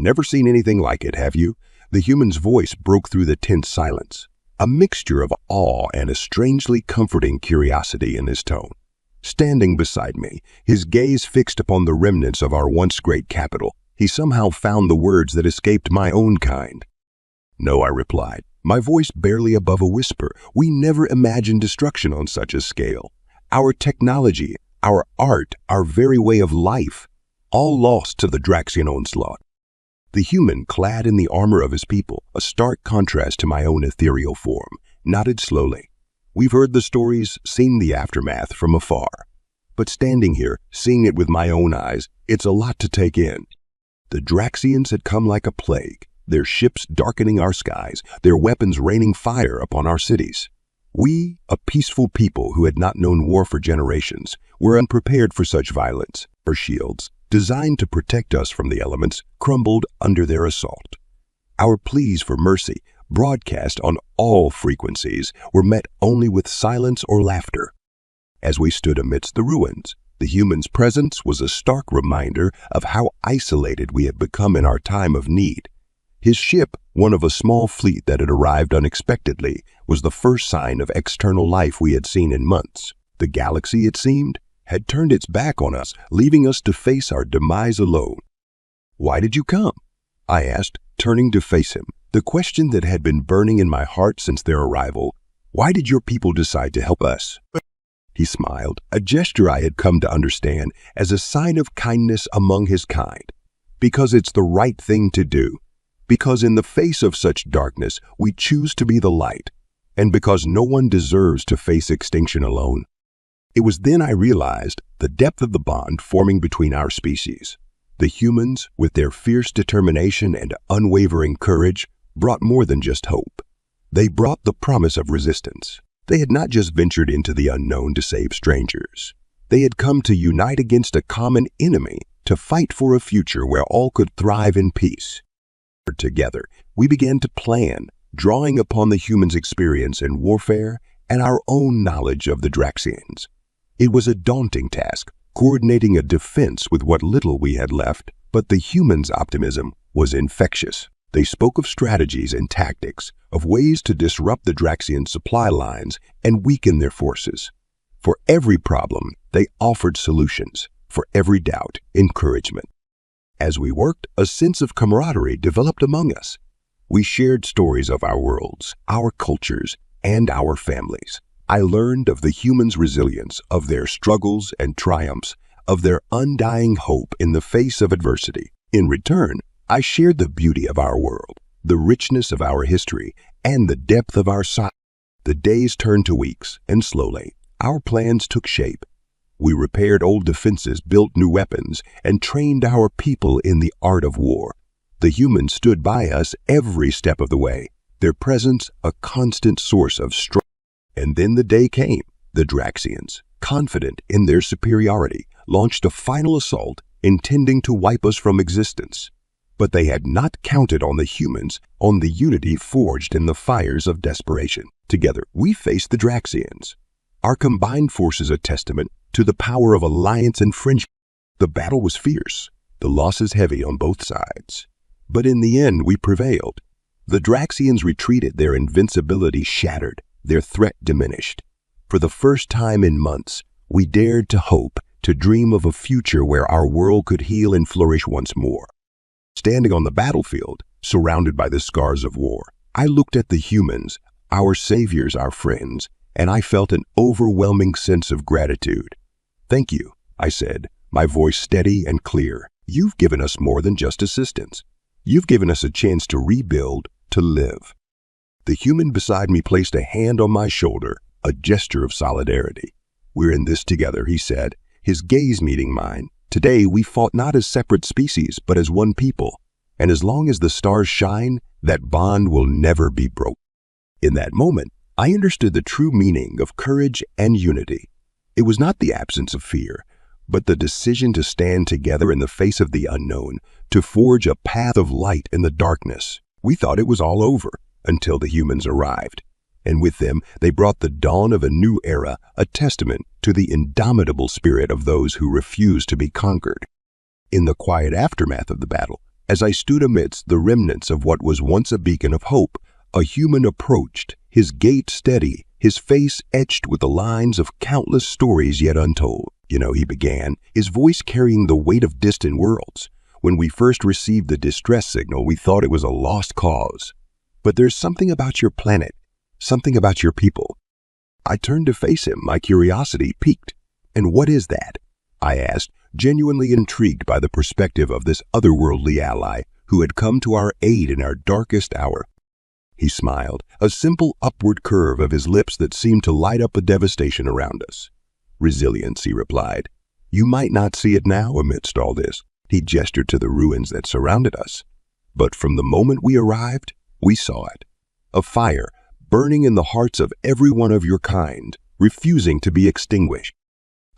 Never seen anything like it, have you? The human's voice broke through the tense silence, a mixture of awe and a strangely comforting curiosity in his tone. Standing beside me, his gaze fixed upon the remnants of our once great capital, he somehow found the words that escaped my own kind. "No," I replied, my voice barely above a whisper. "We never imagined destruction on such a scale. Our technology, our art, our very way of life, all lost to the Draxian onslaught." The human, clad in the armor of his people, a stark contrast to my own ethereal form, nodded slowly. "We've heard the stories, seen the aftermath from afar. But standing here, seeing it with my own eyes, it's a lot to take in. The Draxians had come like a plague, their ships darkening our skies, their weapons raining fire upon our cities. We, a peaceful people who had not known war for generations, were unprepared for such violence. Our shields, designed to protect us from the elements, crumbled under their assault. Our pleas for mercy, broadcast on all frequencies, were met only with silence or laughter. As we stood amidst the ruins, the human's presence was a stark reminder of how isolated we had become in our time of need. His ship, one of a small fleet that had arrived unexpectedly, was the first sign of external life we had seen in months. The galaxy, it seemed, had turned its back on us, leaving us to face our demise alone. "Why did you come?" I asked, turning to face him, the question that had been burning in my heart since their arrival. "Why did your people decide to help us?" He smiled, a gesture I had come to understand as a sign of kindness among his kind. "Because it's the right thing to do. Because in the face of such darkness, we choose to be the light. And because no one deserves to face extinction alone." It was then I realized the depth of the bond forming between our species. The humans, with their fierce determination and unwavering courage, brought more than just hope. They brought the promise of resistance. They had not just ventured into the unknown to save strangers. They had come to unite against a common enemy, to fight for a future where all could thrive in peace. Together, we began to plan, drawing upon the humans' experience in warfare and our own knowledge of the Draxians. It was a daunting task, coordinating a defense with what little we had left, but the humans' optimism was infectious. They spoke of strategies and tactics, of ways to disrupt the Draxian supply lines and weaken their forces. For every problem, they offered solutions. For every doubt, encouragement. As we worked, a sense of camaraderie developed among us. We shared stories of our worlds, our cultures, and our families. I learned of the humans' resilience, of their struggles and triumphs, of their undying hope in the face of adversity. In return, I shared the beauty of our world, the richness of our history, and the depth of our science. The days turned to weeks, and slowly, our plans took shape. We repaired old defenses, built new weapons, and trained our people in the art of war. The humans stood by us every step of the way, their presence a constant source of strength. And then the day came. The Draxians, confident in their superiority, launched a final assault intending to wipe us from existence. But they had not counted on the humans, on the unity forged in the fires of desperation. Together, we faced the Draxians. Our combined forces a testament to the power of alliance and friendship. The battle was fierce, the losses heavy on both sides. But in the end, we prevailed. The Draxians retreated, their invincibility shattered, their threat diminished. For the first time in months, we dared to hope, to dream of a future where our world could heal and flourish once more. Standing on the battlefield, surrounded by the scars of war, I looked at the humans, our saviors, our friends, and I felt an overwhelming sense of gratitude. "Thank you," I said, my voice steady and clear. "You've given us more than just assistance. You've given us a chance to rebuild, to live." The human beside me placed a hand on my shoulder, a gesture of solidarity. "We're in this together," he said, his gaze meeting mine. "Today we fought not as separate species, but as one people. And as long as the stars shine, that bond will never be broken." In that moment, I understood the true meaning of courage and unity. It was not the absence of fear, but the decision to stand together in the face of the unknown, to forge a path of light in the darkness. We thought it was all over until the humans arrived. And with them, they brought the dawn of a new era, a testament to the indomitable spirit of those who refuse to be conquered. In the quiet aftermath of the battle, As I stood amidst the remnants of what was once a beacon of hope, a human approached, his gait steady, his face etched with the lines of countless stories yet untold. He began, his voice carrying the weight of distant worlds. When we first received the distress signal, we thought it was a lost cause. But there's something about your planet, something about your people. I turned to face him, my curiosity piqued. And what is that? I asked, genuinely intrigued by the perspective of this otherworldly ally who had come to our aid in our darkest hour. He smiled, a simple upward curve of his lips that seemed to light up the devastation around us. Resilience, he replied. You might not see it now amidst all this. He gestured to the ruins that surrounded us. But from the moment we arrived, we saw it. A fire burning in the hearts of every one of your kind, refusing to be extinguished.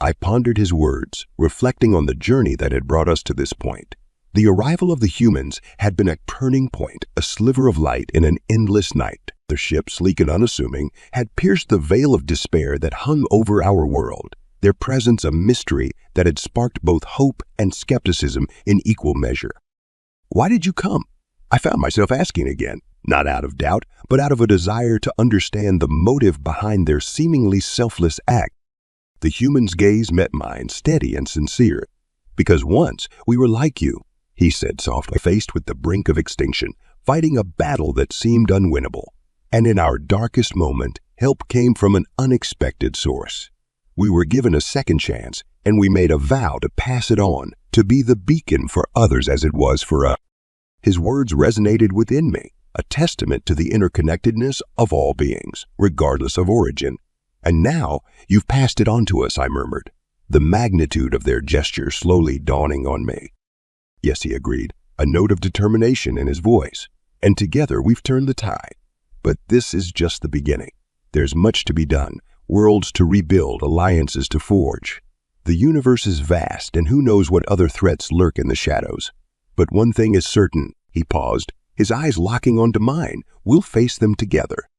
I pondered his words, reflecting on the journey that had brought us to this point. The arrival of the humans had been a turning point, a sliver of light in an endless night. Their ship, sleek and unassuming, had pierced the veil of despair that hung over our world, their presence a mystery that had sparked both hope and skepticism in equal measure. Why did you come? I found myself asking again, not out of doubt, but out of a desire to understand the motive behind their seemingly selfless act. The human's gaze met mine, steady and sincere. Because once we were like you, he said softly, faced with the brink of extinction, fighting a battle that seemed unwinnable. And in our darkest moment, help came from an unexpected source. We were given a second chance, and we made a vow to pass it on, to be the beacon for others as it was for us. His words resonated within me, a testament to the interconnectedness of all beings, regardless of origin. And now you've passed it on to us, I murmured, the magnitude of their gesture slowly dawning on me. Yes, he agreed, a note of determination in his voice. And together we've turned the tide. But this is just the beginning. There's much to be done, worlds to rebuild, alliances to forge. The universe is vast, and who knows what other threats lurk in the shadows. But one thing is certain, he paused, his eyes locking onto mine. We'll face them together.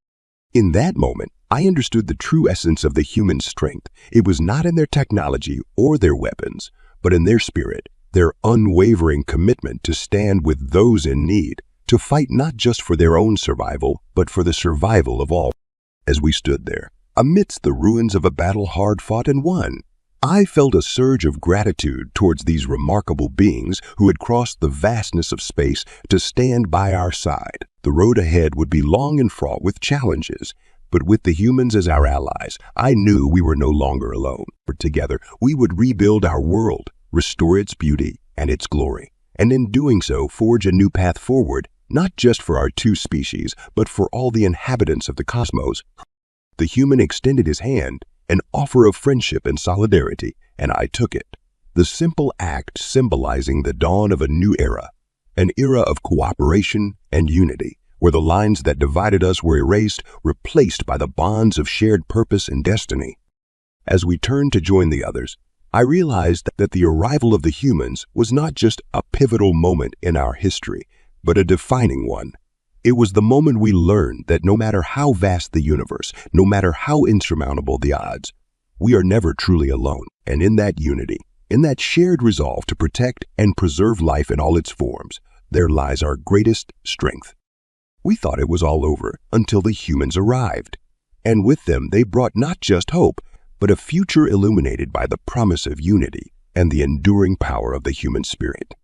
In that moment, I understood the true essence of the human strength. It was not in their technology or their weapons, but in their spirit, their unwavering commitment to stand with those in need, to fight not just for their own survival, but for the survival of all. As we stood there, amidst the ruins of a battle hard fought and won, I felt a surge of gratitude towards these remarkable beings who had crossed the vastness of space to stand by our side. The road ahead would be long and fraught with challenges, but with the humans as our allies, I knew we were no longer alone. Together, we would rebuild our world, restore its beauty and its glory, and in doing so, forge a new path forward, not just for our two species, but for all the inhabitants of the cosmos. The human extended his hand, an offer of friendship and solidarity, and I took it. The simple act symbolizing the dawn of a new era, an era of cooperation and unity, where the lines that divided us were erased, replaced by the bonds of shared purpose and destiny. As we turned to join the others, I realized that the arrival of the humans was not just a pivotal moment in our history, but a defining one. It was the moment we learned that no matter how vast the universe, no matter how insurmountable the odds, we are never truly alone. And in that unity, in that shared resolve to protect and preserve life in all its forms, there lies our greatest strength. We thought it was all over until the humans arrived. And with them, they brought not just hope, but a future illuminated by the promise of unity and the enduring power of the human spirit.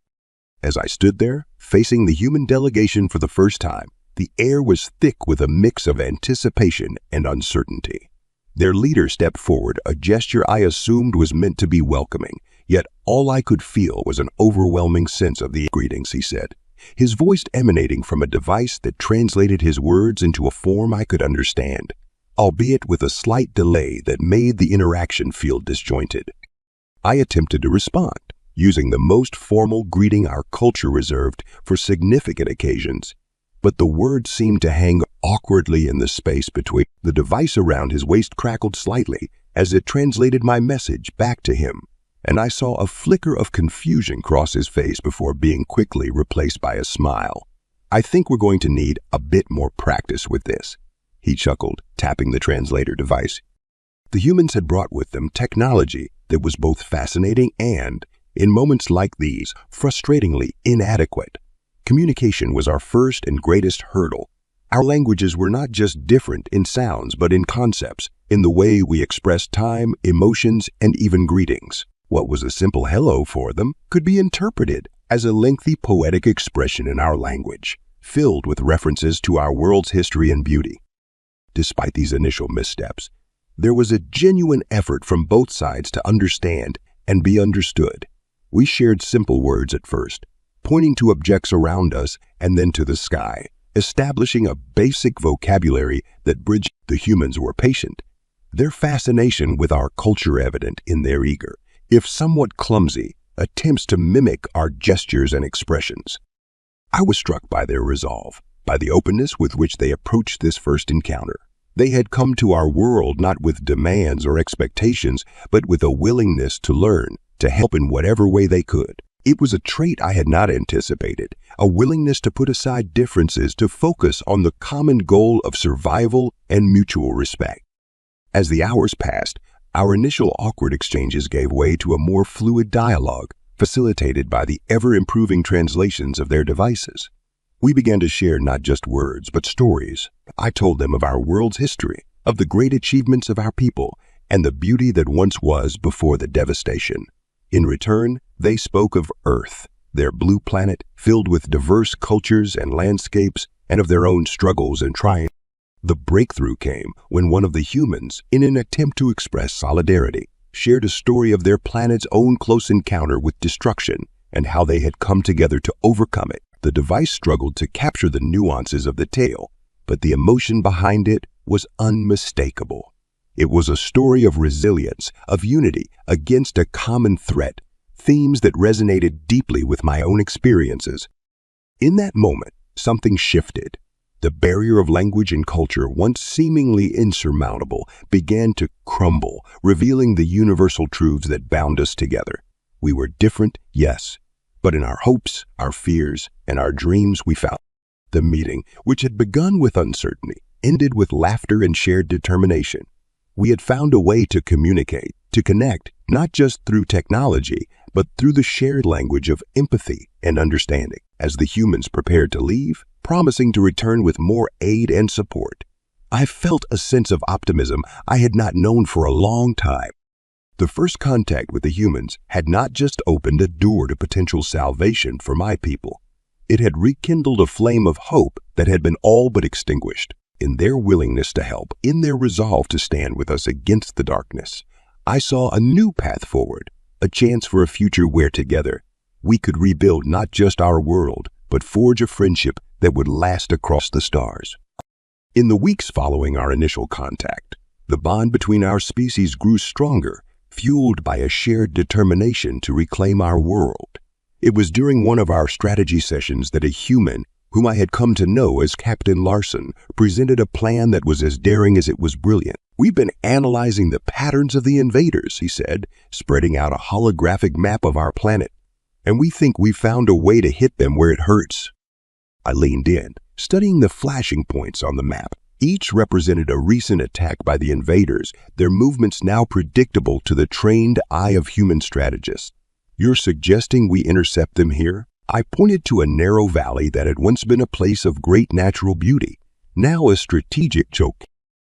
As I stood there, facing the human delegation for the first time, the air was thick with a mix of anticipation and uncertainty. Their leader stepped forward, a gesture I assumed was meant to be welcoming, yet all I could feel was an overwhelming sense of the greetings, he said, his voice emanating from a device that translated his words into a form I could understand, albeit with a slight delay that made the interaction feel disjointed. I attempted to respond, using the most formal greeting our culture reserved for significant occasions, but the words seemed to hang awkwardly in the space between. The device around his waist crackled slightly as it translated my message back to him, and I saw a flicker of confusion cross his face before being quickly replaced by a smile. I think we're going to need a bit more practice with this, he chuckled, tapping the translator device. The humans had brought with them technology that was both fascinating and, in moments like these, frustratingly inadequate. Communication was our first and greatest hurdle. Our languages were not just different in sounds, but in concepts, in the way we expressed time, emotions, and even greetings. What was a simple hello for them could be interpreted as a lengthy poetic expression in our language, filled with references to our world's history and beauty. Despite these initial missteps, there was a genuine effort from both sides to understand and be understood. We shared simple words at first, pointing to objects around us and then to the sky, establishing a basic vocabulary that bridged. The humans were patient, their fascination with our culture evident in their eager, if somewhat clumsy, attempts to mimic our gestures and expressions. I was struck by their resolve, by the openness with which they approached this first encounter. They had come to our world not with demands or expectations, but with a willingness to learn, to help in whatever way they could. It was a trait I had not anticipated, a willingness to put aside differences to focus on the common goal of survival and mutual respect. As the hours passed, our initial awkward exchanges gave way to a more fluid dialogue, facilitated by the ever-improving translations of their devices. We began to share not just words, but stories. I told them of our world's history, of the great achievements of our people, and the beauty that once was before the devastation. In return, they spoke of Earth, their blue planet filled with diverse cultures and landscapes, and of their own struggles and triumphs. The breakthrough came when one of the humans, in an attempt to express solidarity, shared a story of their planet's own close encounter with destruction and how they had come together to overcome it. The device struggled to capture the nuances of the tale, but the emotion behind it was unmistakable. It was a story of resilience, of unity against a common threat, themes that resonated deeply with my own experiences. In that moment, something shifted. The barrier of language and culture, once seemingly insurmountable, began to crumble, revealing the universal truths that bound us together. We were different, yes, but in our hopes, our fears, and our dreams we found. The meeting, which had begun with uncertainty, ended with laughter and shared determination. We had found a way to communicate, to connect, not just through technology, but through the shared language of empathy and understanding. As the humans prepared to leave, promising to return with more aid and support, I felt a sense of optimism I had not known for a long time. The first contact with the humans had not just opened a door to potential salvation for my people. It had rekindled a flame of hope that had been all but extinguished. In their willingness to help, in their resolve to stand with us against the darkness, I saw a new path forward, a chance for a future where together we could rebuild not just our world, but forge a friendship that would last across the stars. In the weeks following our initial contact, the bond between our species grew stronger, fueled by a shared determination to reclaim our world. It was during one of our strategy sessions that a human, whom I had come to know as Captain Larson, presented a plan that was as daring as it was brilliant. "We've been analyzing the patterns of the invaders," he said, spreading out a holographic map of our planet, "and we think we've found a way to hit them where it hurts." I leaned in, studying the flashing points on the map. Each represented a recent attack by the invaders, their movements now predictable to the trained eye of human strategists. "You're suggesting we intercept them here?" I pointed to a narrow valley that had once been a place of great natural beauty, now a strategic choke.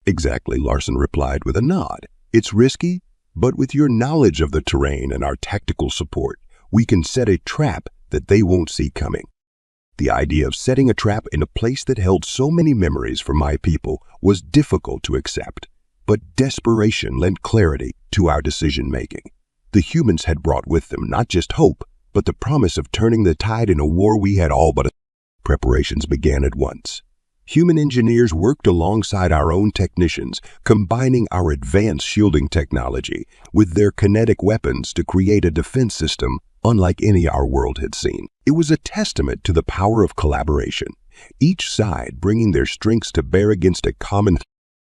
"Exactly," Larson replied with a nod. "It's risky, but with your knowledge of the terrain and our tactical support, we can set a trap that they won't see coming." The idea of setting a trap in a place that held so many memories for my people was difficult to accept, but desperation lent clarity to our decision-making. The humans had brought with them not just hope, but the promise of turning the tide in a war we had all but. Preparations began at once. Human engineers worked alongside our own technicians, combining our advanced shielding technology with their kinetic weapons to create a defense system unlike any our world had seen. It was a testament to the power of collaboration, each side bringing their strengths to bear against a common.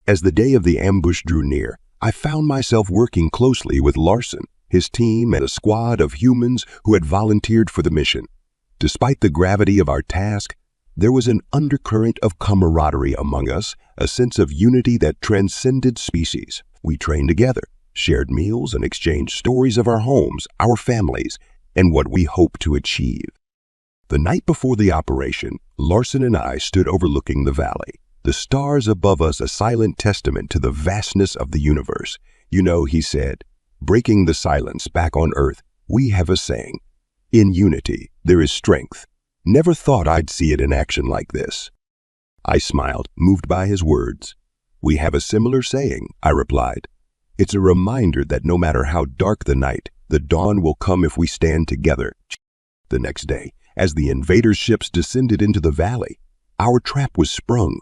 As the day of the ambush drew near, I found myself working closely with Larson, his team, and a squad of humans who had volunteered for the mission. Despite the gravity of our task, there was an undercurrent of camaraderie among us, a sense of unity that transcended species. We trained together, shared meals, and exchanged stories of our homes, our families, and what we hoped to achieve. The night before the operation, Larson and I stood overlooking the valley, the stars above us a silent testament to the vastness of the universe. You know, he said, breaking the silence back on Earth, we have a saying. In unity, there is strength. Never thought I'd see it in action like this. I smiled, moved by his words. We have a similar saying, I replied. It's a reminder that no matter how dark the night, the dawn will come if we stand together. The next day, as the invaders' ships descended into the valley, our trap was sprung.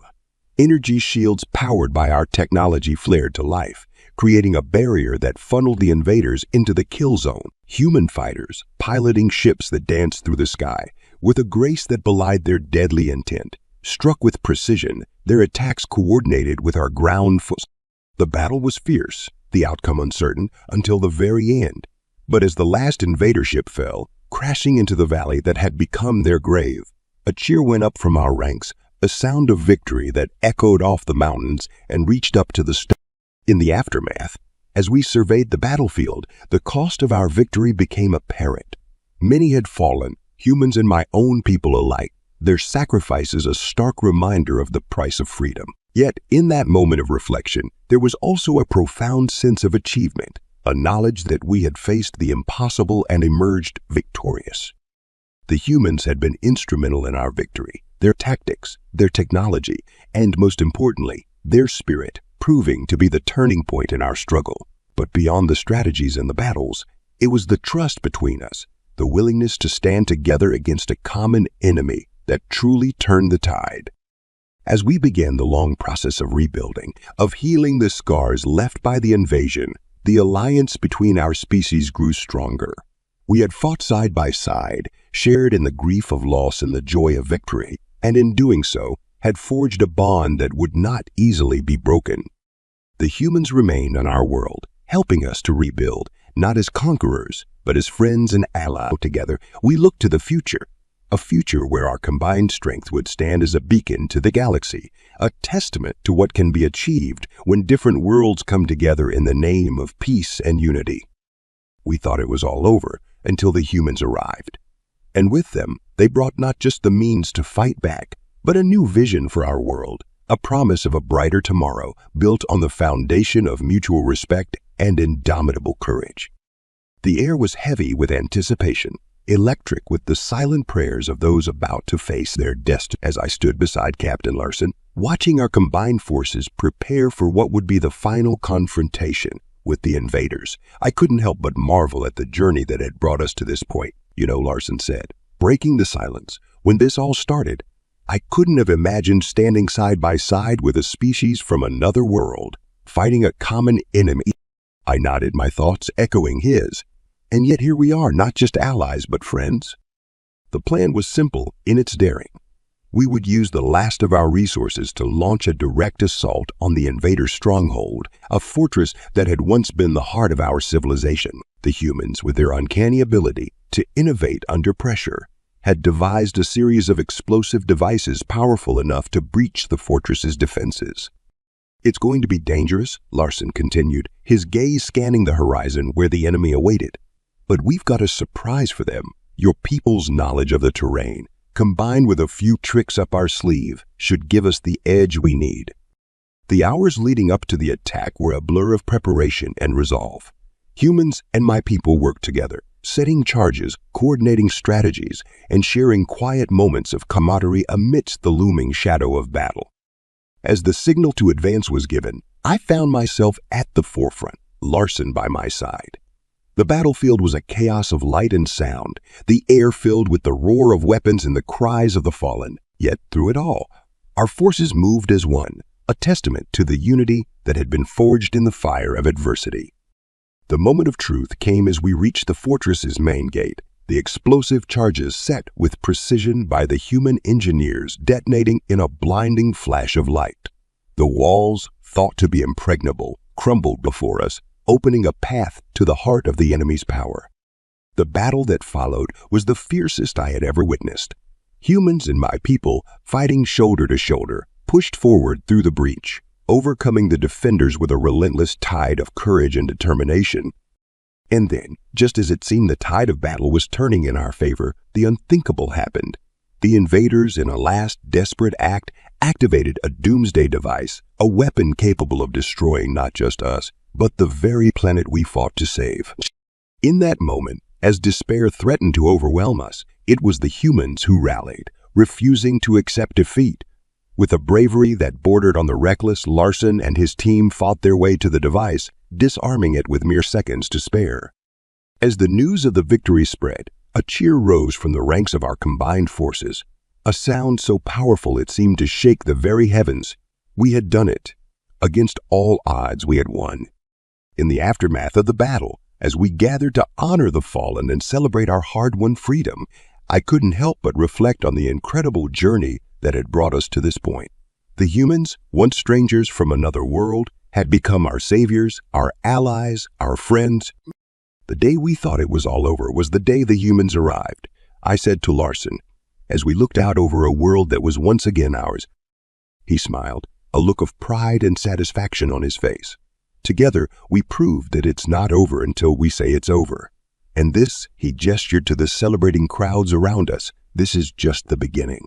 Energy shields powered by our technology flared to life, creating a barrier that funneled the invaders into the kill zone. Human fighters, piloting ships that danced through the sky, with a grace that belied their deadly intent. Struck with precision, their attacks coordinated with our ground force. The battle was fierce, the outcome uncertain, until the very end. But as the last invader ship fell, crashing into the valley that had become their grave, a cheer went up from our ranks, a sound of victory that echoed off the mountains and reached up to the stars. In the aftermath, as we surveyed the battlefield, the cost of our victory became apparent. Many had fallen, humans and my own people alike, their sacrifices a stark reminder of the price of freedom. Yet, in that moment of reflection, there was also a profound sense of achievement, a knowledge that we had faced the impossible and emerged victorious. The humans had been instrumental in our victory, their tactics, their technology, and most importantly, their spirit, proving to be the turning point in our struggle. But beyond the strategies and the battles, it was the trust between us, the willingness to stand together against a common enemy that truly turned the tide. As we began the long process of rebuilding, of healing the scars left by the invasion, the alliance between our species grew stronger. We had fought side by side, shared in the grief of loss and the joy of victory, and in doing so, had forged a bond that would not easily be broken. The humans remained on our world, helping us to rebuild, not as conquerors, but as friends and allies. Together, we looked to the future, a future where our combined strength would stand as a beacon to the galaxy, a testament to what can be achieved when different worlds come together in the name of peace and unity. We thought it was all over until the humans arrived. And with them, they brought not just the means to fight back, but a new vision for our world, a promise of a brighter tomorrow built on the foundation of mutual respect and indomitable courage. The air was heavy with anticipation, electric with the silent prayers of those about to face their destiny. As I stood beside Captain Larson, watching our combined forces prepare for what would be the final confrontation with the invaders, I couldn't help but marvel at the journey that had brought us to this point. You know, Larson said, breaking the silence, when this all started, I couldn't have imagined standing side by side with a species from another world, fighting a common enemy. I nodded, my thoughts echoing his. And yet here we are, not just allies, but friends. The plan was simple in its daring. We would use the last of our resources to launch a direct assault on the invader stronghold, a fortress that had once been the heart of our civilization. The humans, with their uncanny ability to innovate under pressure, had devised a series of explosive devices powerful enough to breach the fortress's defenses. It's going to be dangerous, Larson continued, his gaze scanning the horizon where the enemy awaited. But we've got a surprise for them. Your people's knowledge of the terrain, combined with a few tricks up our sleeve, should give us the edge we need. The hours leading up to the attack were a blur of preparation and resolve. Humans and my people worked together, setting charges, coordinating strategies, and sharing quiet moments of camaraderie amidst the looming shadow of battle. As the signal to advance was given, I found myself at the forefront, Larson by my side. The battlefield was a chaos of light and sound, the air filled with the roar of weapons and the cries of the fallen. Yet through it all, our forces moved as one, a testament to the unity that had been forged in the fire of adversity. The moment of truth came as we reached the fortress's main gate, the explosive charges set with precision by the human engineers detonating in a blinding flash of light. The walls, thought to be impregnable, crumbled before us, opening a path to the heart of the enemy's power. The battle that followed was the fiercest I had ever witnessed. Humans and my people, fighting shoulder to shoulder, pushed forward through the breach, overcoming the defenders with a relentless tide of courage and determination. And then, just as it seemed the tide of battle was turning in our favor, the unthinkable happened. The invaders, in a last desperate act, activated a doomsday device, a weapon capable of destroying not just us, but the very planet we fought to save. In that moment, as despair threatened to overwhelm us, it was the humans who rallied, refusing to accept defeat. With a bravery that bordered on the reckless, Larson and his team fought their way to the device, disarming it with mere seconds to spare. As the news of the victory spread, a cheer rose from the ranks of our combined forces, a sound so powerful it seemed to shake the very heavens. We had done it. Against all odds, we had won. In the aftermath of the battle, as we gathered to honor the fallen and celebrate our hard-won freedom, I couldn't help but reflect on the incredible journey that had brought us to this point. The humans, once strangers from another world, had become our saviors, our allies, our friends. The day we thought it was all over was the day the humans arrived, I said to Larson, as we looked out over a world that was once again ours. He smiled, a look of pride and satisfaction on his face. Together, we proved that it's not over until we say it's over. And this, he gestured to the celebrating crowds around us, this is just the beginning.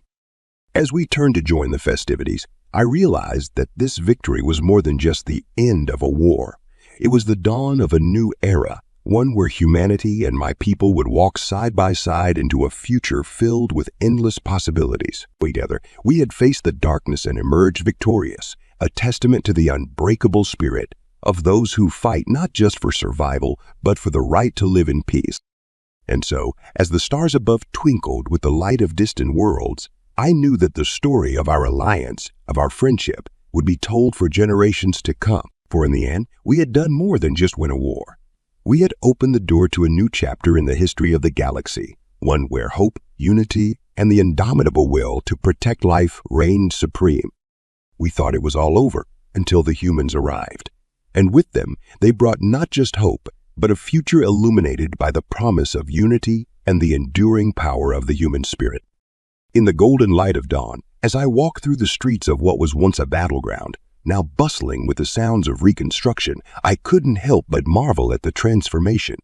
As we turned to join the festivities, I realized that this victory was more than just the end of a war. It was the dawn of a new era, one where humanity and my people would walk side by side into a future filled with endless possibilities. Together, we had faced the darkness and emerged victorious, a testament to the unbreakable spirit of those who fight not just for survival, but for the right to live in peace. And so, as the stars above twinkled with the light of distant worlds, I knew that the story of our alliance, of our friendship, would be told for generations to come, for in the end, we had done more than just win a war. We had opened the door to a new chapter in the history of the galaxy, one where hope, unity, and the indomitable will to protect life reigned supreme. We thought it was all over until the humans arrived. And with them, they brought not just hope, but a future illuminated by the promise of unity and the enduring power of the human spirit. In the golden light of dawn, as I walked through the streets of what was once a battleground, now bustling with the sounds of reconstruction, I couldn't help but marvel at the transformation.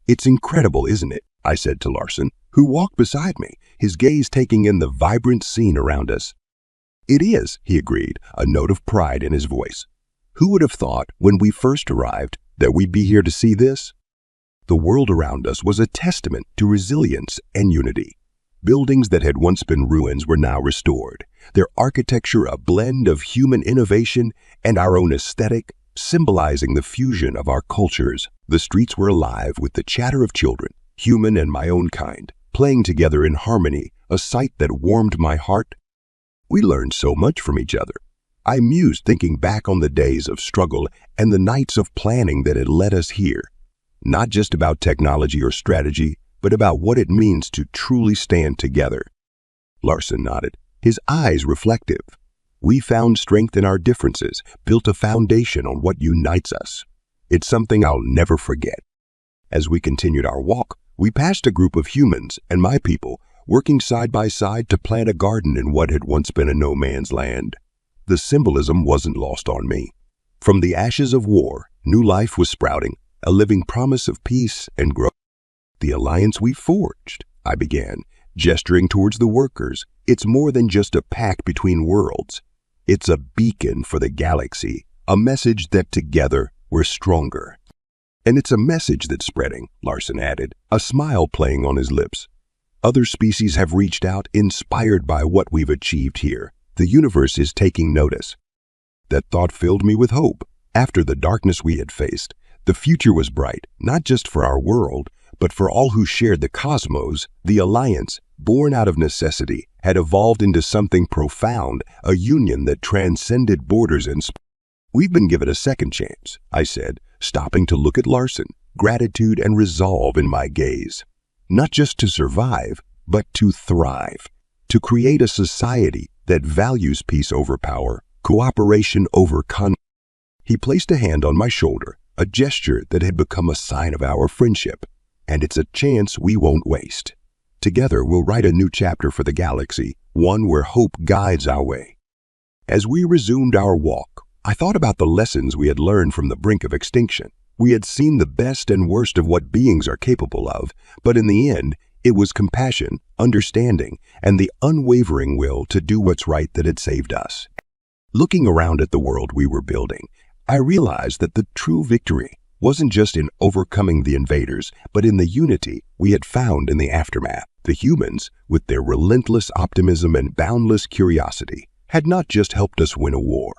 It's incredible, isn't it? I said to Larson, who walked beside me, his gaze taking in the vibrant scene around us. It is, he agreed, a note of pride in his voice. Who would have thought, when we first arrived, that we'd be here to see this? The world around us was a testament to resilience and unity. Buildings that had once been ruins were now restored, their architecture a blend of human innovation and our own aesthetic, symbolizing the fusion of our cultures. The streets were alive with the chatter of children, human and my own kind, playing together in harmony, a sight that warmed my heart. We learned so much from each other. I mused thinking back on the days of struggle and the nights of planning that had led us here. Not just about technology or strategy, but about what it means to truly stand together. Larson nodded, his eyes reflective. We found strength in our differences, built a foundation on what unites us. It's something I'll never forget. As we continued our walk, we passed a group of humans and my people working side by side to plant a garden in what had once been a no-man's land. The symbolism wasn't lost on me. From the ashes of war, new life was sprouting, a living promise of peace and growth. The alliance we forged, I began, gesturing towards the workers. It's more than just a pact between worlds. It's a beacon for the galaxy, a message that together we're stronger. And it's a message that's spreading, Larson added, a smile playing on his lips. Other species have reached out, inspired by what we've achieved here. The universe is taking notice. That thought filled me with hope. After the darkness we had faced, the future was bright, not just for our world, but for all who shared the cosmos. The alliance, born out of necessity, had evolved into something profound, a union that transcended borders and We've been given a second chance, I said, stopping to look at Larson, gratitude and resolve in my gaze. Not just to survive, but to thrive, to create a society that values peace over power, cooperation over conflict. He placed a hand on my shoulder, a gesture that had become a sign of our friendship. And it's a chance we won't waste. Together, we'll write a new chapter for the galaxy, one where hope guides our way. As we resumed our walk, I thought about the lessons we had learned from the brink of extinction. We had seen the best and worst of what beings are capable of, but in the end, it was compassion, understanding, and the unwavering will to do what's right that had saved us. Looking around at the world we were building, I realized that the true victory wasn't just in overcoming the invaders, but in the unity we had found in the aftermath. The humans, with their relentless optimism and boundless curiosity, had not just helped us win a war.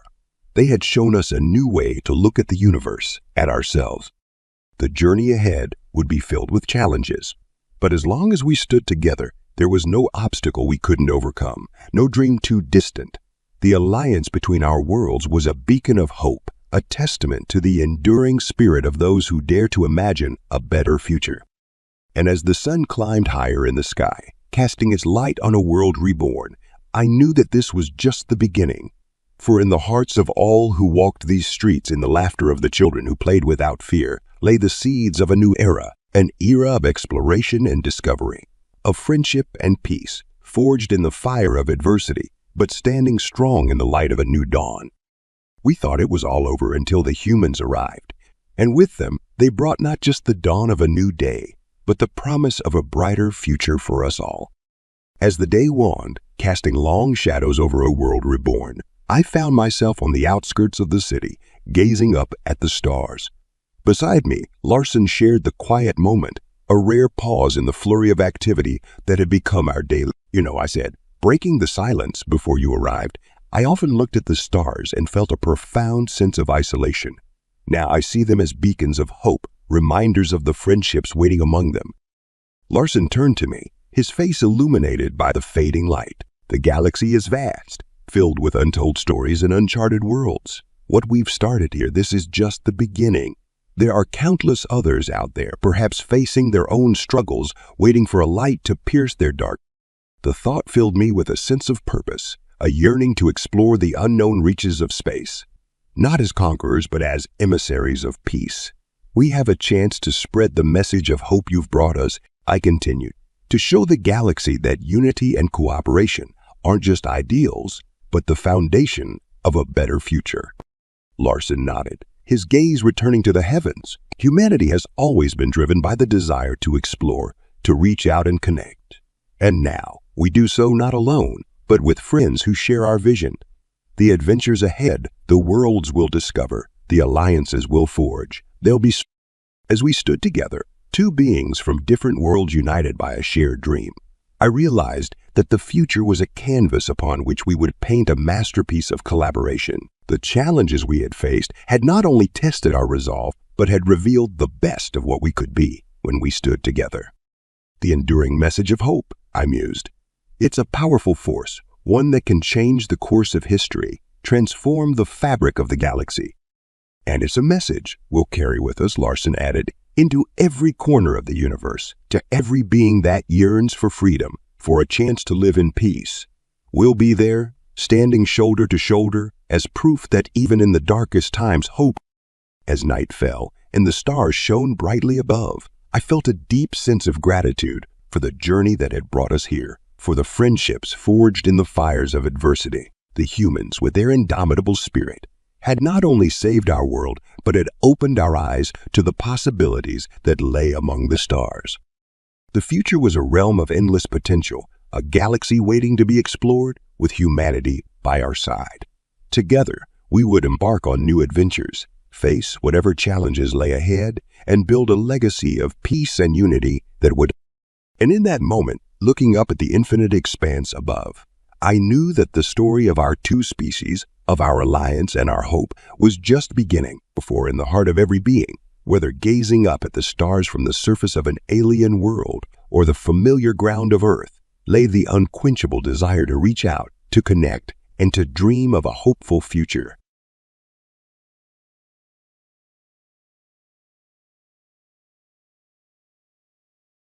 They had shown us a new way to look at the universe, at ourselves. The journey ahead would be filled with challenges, but as long as we stood together, there was no obstacle we couldn't overcome, no dream too distant. The alliance between our worlds was a beacon of hope, a testament to the enduring spirit of those who dare to imagine a better future. And as the sun climbed higher in the sky, casting its light on a world reborn, I knew that this was just the beginning. For in the hearts of all who walked these streets, in the laughter of the children who played without fear, lay the seeds of a new era, an era of exploration and discovery, of friendship and peace, forged in the fire of adversity, but standing strong in the light of a new dawn. We thought it was all over until the humans arrived, and with them they brought not just the dawn of a new day, but the promise of a brighter future for us all. As the day waned, casting long shadows over a world reborn, I found myself on the outskirts of the city, gazing up at the stars. Beside me, Larson shared the quiet moment, a rare pause in the flurry of activity that had become our daily. I said, breaking the silence before you arrived, I often looked at the stars and felt a profound sense of isolation. Now I see them as beacons of hope, reminders of the friendships waiting among them. Larson turned to me, his face illuminated by the fading light. The galaxy is vast, filled with untold stories and uncharted worlds. What we've started here, this is just the beginning. There are countless others out there, perhaps facing their own struggles, waiting for a light to pierce their dark. The thought filled me with a sense of purpose, a yearning to explore the unknown reaches of space. Not as conquerors, but as emissaries of peace. We have a chance to spread the message of hope you've brought us, I continued, to show the galaxy that unity and cooperation aren't just ideals, but the foundation of a better future. Larson nodded, his gaze returning to the heavens. Humanity has always been driven by the desire to explore, to reach out and connect. And now, we do so not alone, but with friends who share our vision. The adventures ahead, the worlds we'll discover, the alliances we'll forge, they'll be. As we stood together, two beings from different worlds united by a shared dream, I realized that the future was a canvas upon which we would paint a masterpiece of collaboration. The challenges we had faced had not only tested our resolve, but had revealed the best of what we could be when we stood together. The enduring message of hope, I mused. It's a powerful force, one that can change the course of history, transform the fabric of the galaxy. And it's a message we'll carry with us, Larson added, into every corner of the universe, to every being that yearns for freedom, for a chance to live in peace. We'll be there, standing shoulder to shoulder, as proof that even in the darkest times hope. As night fell and the stars shone brightly above, I felt a deep sense of gratitude for the journey that had brought us here, for the friendships forged in the fires of adversity. The humans, with their indomitable spirit, had not only saved our world, but had opened our eyes to the possibilities that lay among the stars. The future was a realm of endless potential, a galaxy waiting to be explored with humanity by our side. Together, we would embark on new adventures, face whatever challenges lay ahead, and build a legacy of peace and unity that would. And in that moment, looking up at the infinite expanse above, I knew that the story of our two species, of our alliance and our hope, was just beginning. For in the heart of every being, whether gazing up at the stars from the surface of an alien world or the familiar ground of Earth, lay the unquenchable desire to reach out, to connect, and to dream of a hopeful future.